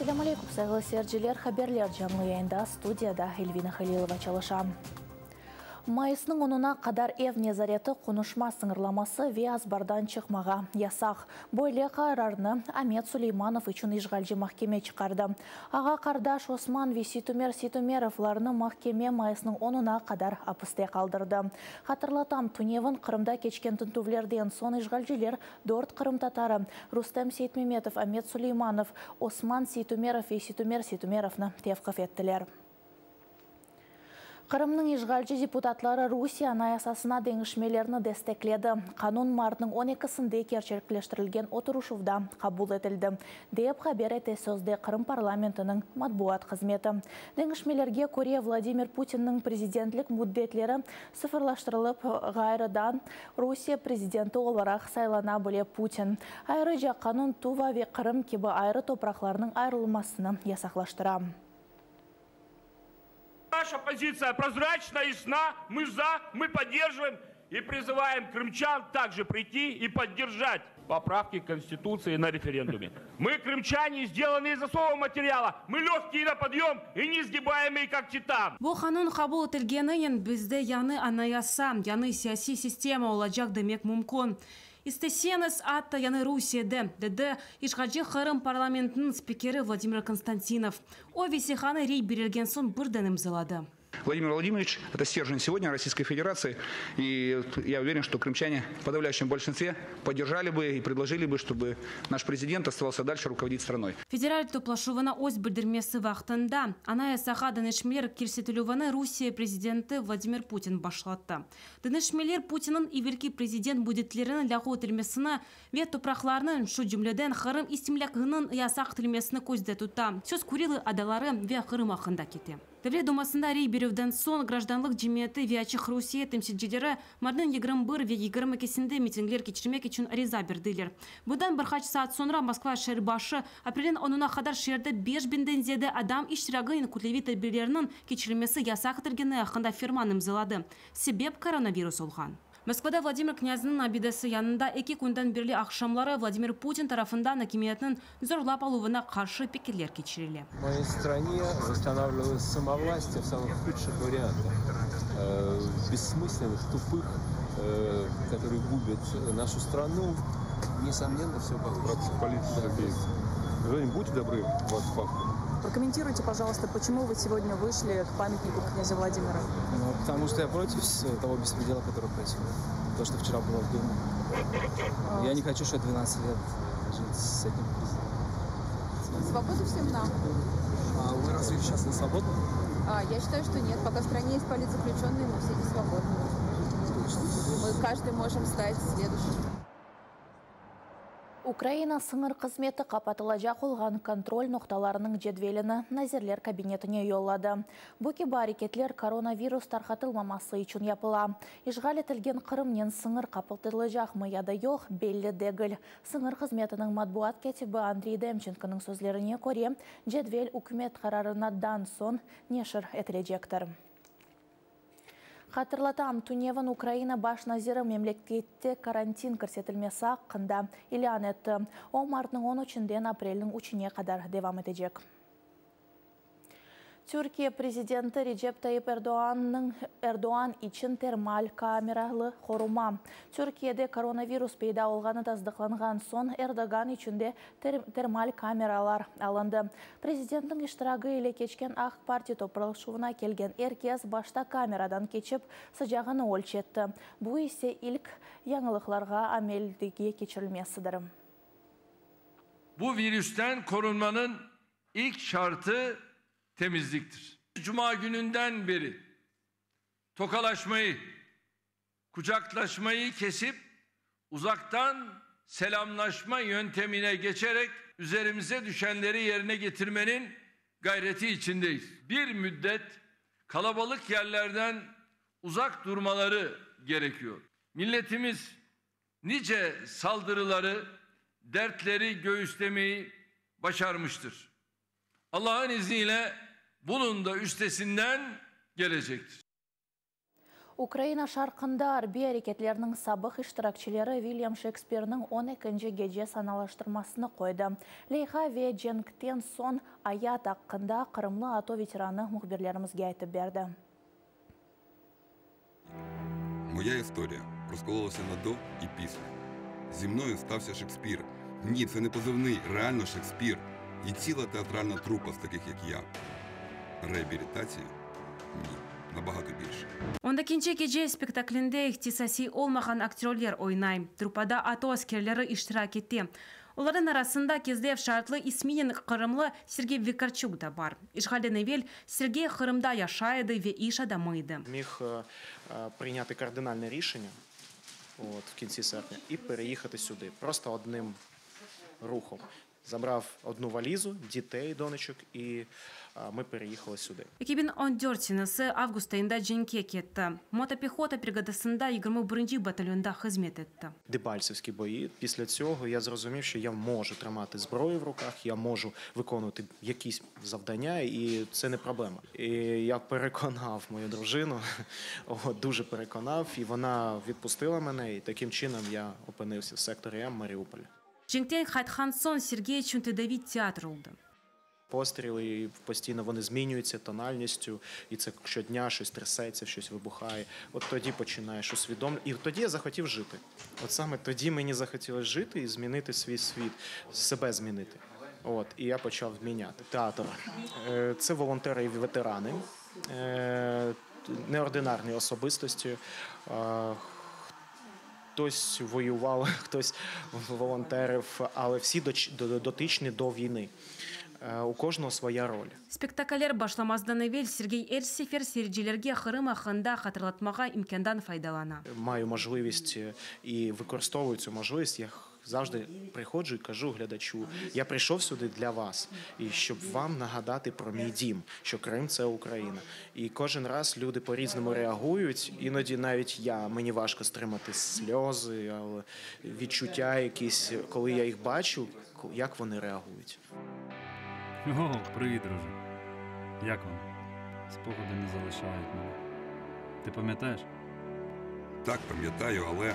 Assalamu alaikum, sayılı seyirciler, haberler canlı yayında studiyada Elvina Halilova çalışam. Майысының онына қадар эв незареті қонышма сыңырламасы вияз бардан чықмаға ясақ. Бойле қарарны Амет Сулейманов үшін ишғалжы махкеме чықарды. Аға қардаш Осман Ситумеровларны махкеме майысының онына қадар апысте қалдырды. Қатырлатам Туневін Қырымда кечкен түнтувлерден сон ишғалжылер дорт Қырым татары Рустам Сейтмеметов, Амет Сулейманов, Осман Ситумеров и Ситумеровны тевқыф еттілер. Қырымның ишғалжы депутатлары Русия анаясасына деңішмелеріні дестекледі. Қанун мартының 12-сінде керчерклештірілген отырушывда қабул етілді. Деп хабер ете сөзде Қырым парламентінің матбуат қызметі. Деңішмелерге көре Владимир Путиннің президентлік мүддетлері sıfırlaştырылып ғайрыдан Русия президенті оларақ сайлана біле Путин. Айрыжа қанун Тува ве Қырым кебі айры топрақларының айрылмасыны ясақлаштыра. Наша позиция прозрачна, ясна, мы за, мы поддерживаем и призываем крымчан также прийти и поддержать поправки к Конституции на референдуме. Мы, крымчане, сделаны из особого материала, мы легкие на подъем и несгибаемые, как титан. Бұл қанун қабыл етілгенінен бізде яны анаяса, яны саяси система олacak демек мүмкін. Истесенес атта яны Русияда, деді ишғаджы Қырым парламентінің спикері Владимир Константинов. О весиханы рей берілген сон бірден имзалады. Владимир Владимирович – это стержень сегодня Российской Федерации. И я уверен, что крымчане в подавляющем большинстве поддержали бы и предложили бы, чтобы наш президент оставался дальше руководить страной. Федераль топлашуына ось білдірмесі вақтында анаясаға дінішмелер керсетілуіні Русия президенті Владимир Путин башлатты. Дінішмелер Путинның иверки президент будетлерінің лағу өтілмесіні ве топрақларының шу жүмледен Қырым истемлякының ясақ тілмесіні көзде тұтта. Сөз көрелі адалары ве Қырым ақында кете. Devlet Dumasında rey beruvden son гражданлық cemiyeti ve açık Rusiya temsilcileri Mardin 21 ve 22'sinde mitingler geçirmek için ariza berdiler. Bundan birkaç saat sonra Moskva şehir başı April'in 10'una kadar şehirde 5000'den ziyade adam iştirakının kutlevi tedbirlerinin geçirilmesi yasak ettirgeni hakkında ferman imzaladı. Sebep koronavirüs olgan. Moskvada Vladimir Knyaz'ın abidesi yanında 2 günden beri akşamları Vladimir Putin tarafından hükümetinin zorlap aluvuna karşı fikirler geçirildi. В моей стране восстанавливалось самовластие в самых худших вариантах. Бессмысленных, тупых, которые губят нашу страну. Несомненно, все получится. Женя, будьте добры, вас факты. Прокомментируйте, пожалуйста, почему вы сегодня вышли к памятнику князя Владимира? Ну, потому что я против того беспредела, который происходит. То, что вчера было в Думе. Я не хочу, чтобы 12 лет жить с этим президентом. Свободу всем нам. А вы разве сейчас не свободны? Я считаю, что нет. Пока в стране есть политзаключенные, мы все не свободны. Мы каждый можем стать следующим. Украина сыңыр қызметі қапатылажақ олған контроль ноқталарының жедвеліні назерлер кабинетіне йоллады. Бұки барекетлер коронавирус тарқатылмамасы үшін япыла. Ишғал етілген Қырымнен сыңыр қапатылажақ мыяда йоқ белі дегіл. Сыңыр қызметінің матбуат кетібі Андрей Демченкінің сөзлеріне көре, жедвел үкімет қарарынадан сон нешір етілежектір. Қатырлатам, Туневін Украина баш назиры мемлекетте карантин көрсетілмесі ақында илан етті. О мартның 13-ден апрелдің 3-не қадар девам етежек. Türkiye Президенті Recep Tayyip Erdoğan için termal kamerалы қорума. Türkiye'de koronavirus peyda olğanı tasdiqlanğan son Erdoğan içinde termal kameralar alındı. Президенттің iştiragı ile keçken AK Parti topralışıvına kelgen herkes başta kameradan keçip sıcağını ölçetti. Bu ise ilk yanılıqlarga ameldege keçirilmesidir. Bu virüsten korunmanın ilk şartı temizliktir. Cuma gününden beri tokalaşmayı, kucaklaşmayı kesip uzaktan selamlaşma yöntemine geçerek üzerimize düşenleri yerine getirmenin gayreti içindeyiz. Bir müddet kalabalık yerlerden uzak durmaları gerekiyor. Milletimiz nice saldırıları, dertleri göğüslemeyi başarmıştır. Allah'ın izniyle bunun da üstesinden gelecektir. Украина шарқында арби әрекетлерінің сабық іштіракчылары Вильям Шекспирінің 12-ші геже саналаштырмасыны қойды. Лейха ве Дженктен сон аят аққында Қырымлы ато ветераны мұхберлерімізге айтып берді. Моя історія розкололася на до і після. Зі мною стався Шекспір. Ні, це не позивний, реально Шекспір. І ціла театральна трупа з таких, як я. Реабілітація? Ні. Набагато більше. Онда кенче кеже спектаклінде ихтисаси олмаған актерлер ойнай. Трупада ато аскерлері иштирак етті. Олардың арасында Кездев шартлы исминен Қырымлы Сергей Викарчук да бар. Ишгален евел Сергей Қырымда яшайды ве иша дамыйды. Міг прийняти кардинальне рішення в кінці серпня і переїхати сюди. Просто одним рухом. Забрав одну валізу, дітей, донечок, і ми переїхали сюди. 2014 август айында Женке кетті. Мотопехота бригадасында 21-ші батальйонда қызмет етті. Дебальцевські бої. Після цього я зрозумів, що я можу тримати зброю в руках, я можу виконувати якісь завдання, і це не проблема. І я переконав мою дружину, дуже переконав, і вона відпустила мене, і таким чином я опинився в секторі М Маріуполя. Женктен қайтқан сон Сергей Чунтедавид театр олды. Постріли постійно вони змінюються тональністю, і це щодня щось трясеться, щось вибухає. От тоді починаєш усвідомлювати. І тоді я захотів жити. От саме тоді мені захотілося жити і змінити свій світ, себе змінити. От, і я почав міняти. Театр – це волонтери і ветерани, неординарні особистості. Хтось воював, хтось волонтерив, але всі дотичні до війни. У кожного своя роль. Спектакльлер башламаздан евел Сергей Эрсифер серджелерге Қырым ақында қатырлатмаға имкендан файдалана. Маю можливість і використовую цю можливість. Я завжди приходжу і кажу глядачу, я прийшов сюди для вас, і щоб вам нагадати про мій дім, що Крим – це Україна. І кожен раз люди по-різному реагують, іноді навіть мені важко стримати сльози, але відчуття якісь, коли я їх бачу, як вони реагують. О, привіт, друже. Як вам? Спогади не залишають мене. Ти пам'ятаєш? Так, пам'ятаю, але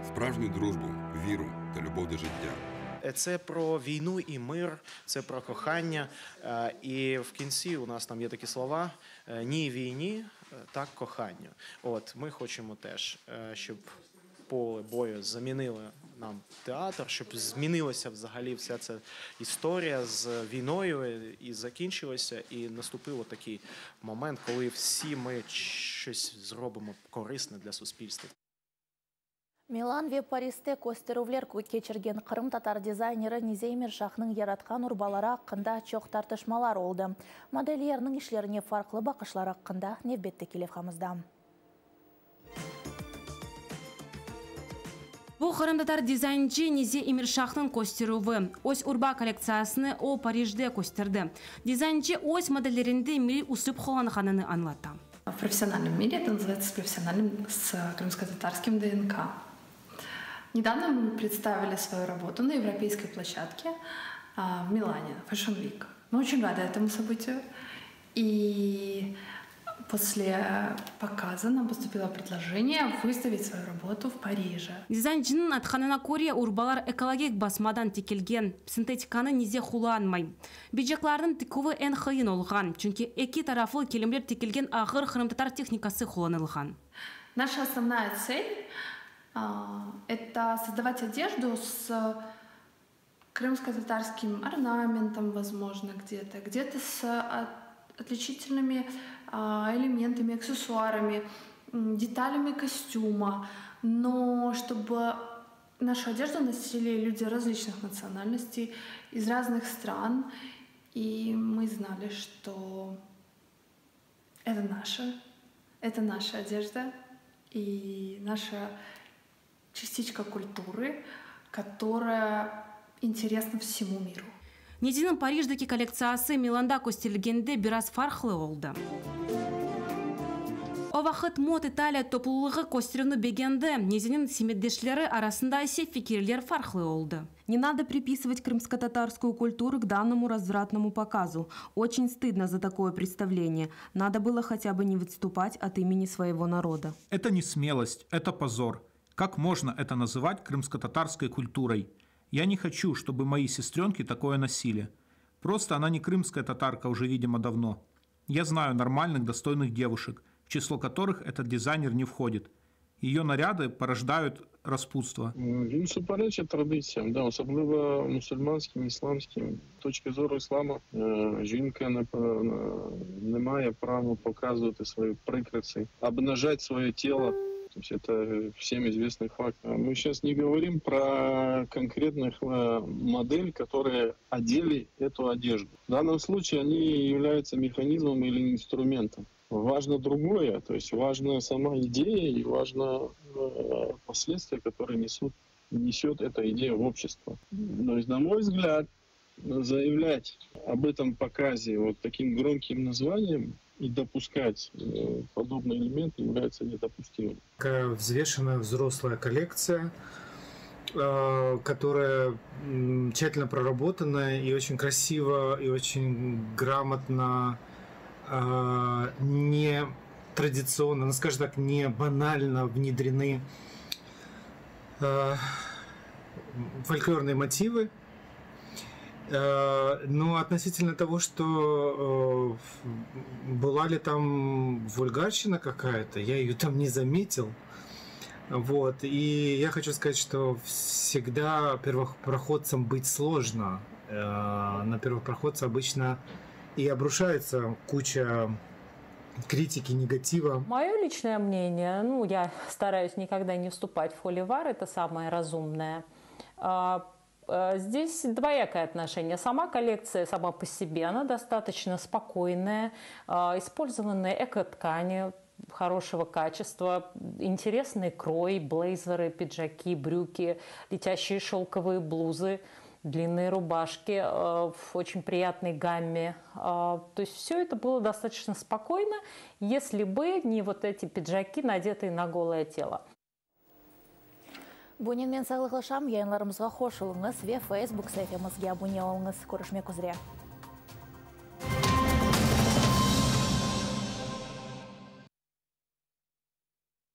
справжню дружбу, віру та любов до життя. Це про війну і мир, це про кохання. І в кінці у нас там є такі слова «ні війні, так коханню». От, ми хочемо теж, щоб поле бою замінило нам театр, щоб змінилася взагалі вся ця історія з війною і закінчилася, і наступив такий момент, коли всі ми щось зробимо корисне для суспільства. Милан ве Паристе костерувлер кечірген Қырым татар дизайнері Низеймир Шахның яратқан урбалара қында чоқ тартышмалар олды. Модельерінің ішлеріне фарқлы бақышлар аққында невбетті келевхамызда. Бұл Қырымдатар дизайнчы Низеймир Шахның костерувы. Ось урба коллекциясыны о Парижде костерді. Дизайнчы ось модельерінде мири усып холанғаныны анлатты. В профессиональном мире это называется профессиональным с крымско-татарским ДНК. Недавно мы представили свою работу на европейской площадке в Милане, Fashion Week. Мы очень рады этому событию. И после показа нам поступило предложение выставить свою работу в Париже. Дизайнчының атқанына көре урбалар экологик басмадан текелген, синтетиканы незе хуланмай. Бюджеклардың тікуі ән қиын олған, чүнки эки тарафы келімлер текелген ағыр қырымтатар техникасы хуланылған. Наша основная цель – это создавать одежду с крымско-татарским орнаментом, возможно, где-то с отличительными элементами, аксессуарами, деталями костюма, но чтобы нашу одежду носили люди различных национальностей, из разных стран, и мы знали, что это наша одежда и наша частичка культуры, которая интересна всему миру. Недінің Париждегі коллекциясы Миланда көстелгенде біраз фарқлы олды. Овахыт мод Италия топлылығы костеріні бегенді. Незенен семеддешлері арасында есе фикерлер фархлы олды. Не надо приписывать крымско-татарскую культуру к данному развратному показу. Очень стыдно за такое представление. Надо было хотя бы не выступать от имени своего народа. Это не смелость, это позор. Как можно это называть крымско-татарской культурой? Я не хочу, чтобы мои сестренки такое носили. Просто она не крымская татарка уже, видимо, давно. Я знаю нормальных, достойных девушек, в число которых этот дизайнер не входит. Ее наряди порождають розпутство. Він суперечить традиціям, да, особливо мусульманським, ісламським. З точки зору ісламу жінка не має права показувати свої прикраси, обнажати своє тіло. То есть это всем известный факт. Мы сейчас не говорим про конкретных моделей, которые одели эту одежду. В данном случае они являются механизмом или инструментом. Важно другое, то есть важна сама идея и важно последствия, которые несет эта идея в общество. То есть, на мой взгляд, заявлять об этом показе вот таким громким названием и допускать подобные элементы является недопустимым. Такая взвешенная взрослая коллекция, которая тщательно проработанная и очень красиво, и очень грамотно, не традиционно, ну, скажем так, не банально внедрены фольклорные мотивы. Но относительно того, что была ли там вульгарщина какая-то, я ее там не заметил. Вот. И я хочу сказать, что всегда первопроходцам быть сложно. На первопроходца обычно и обрушается куча критики, негатива. Мое личное мнение, я стараюсь никогда не вступать в холивар, это самое разумное. Здесь двоякое отношение. Сама коллекция сама по себе, она достаточно спокойная, использованные эко-ткани хорошего качества, интересный крой, блейзеры, пиджаки, брюки, летящие шелковые блузы, длинные рубашки в очень приятной гамме. То есть все это было достаточно спокойно, если бы не вот эти пиджаки, надетые на голое тело. Бунин мен сағылғышам, яйынларымызға қош олыңыз, ве Facebook сәйфемізге абуне олыңыз. Көрішмек үзре.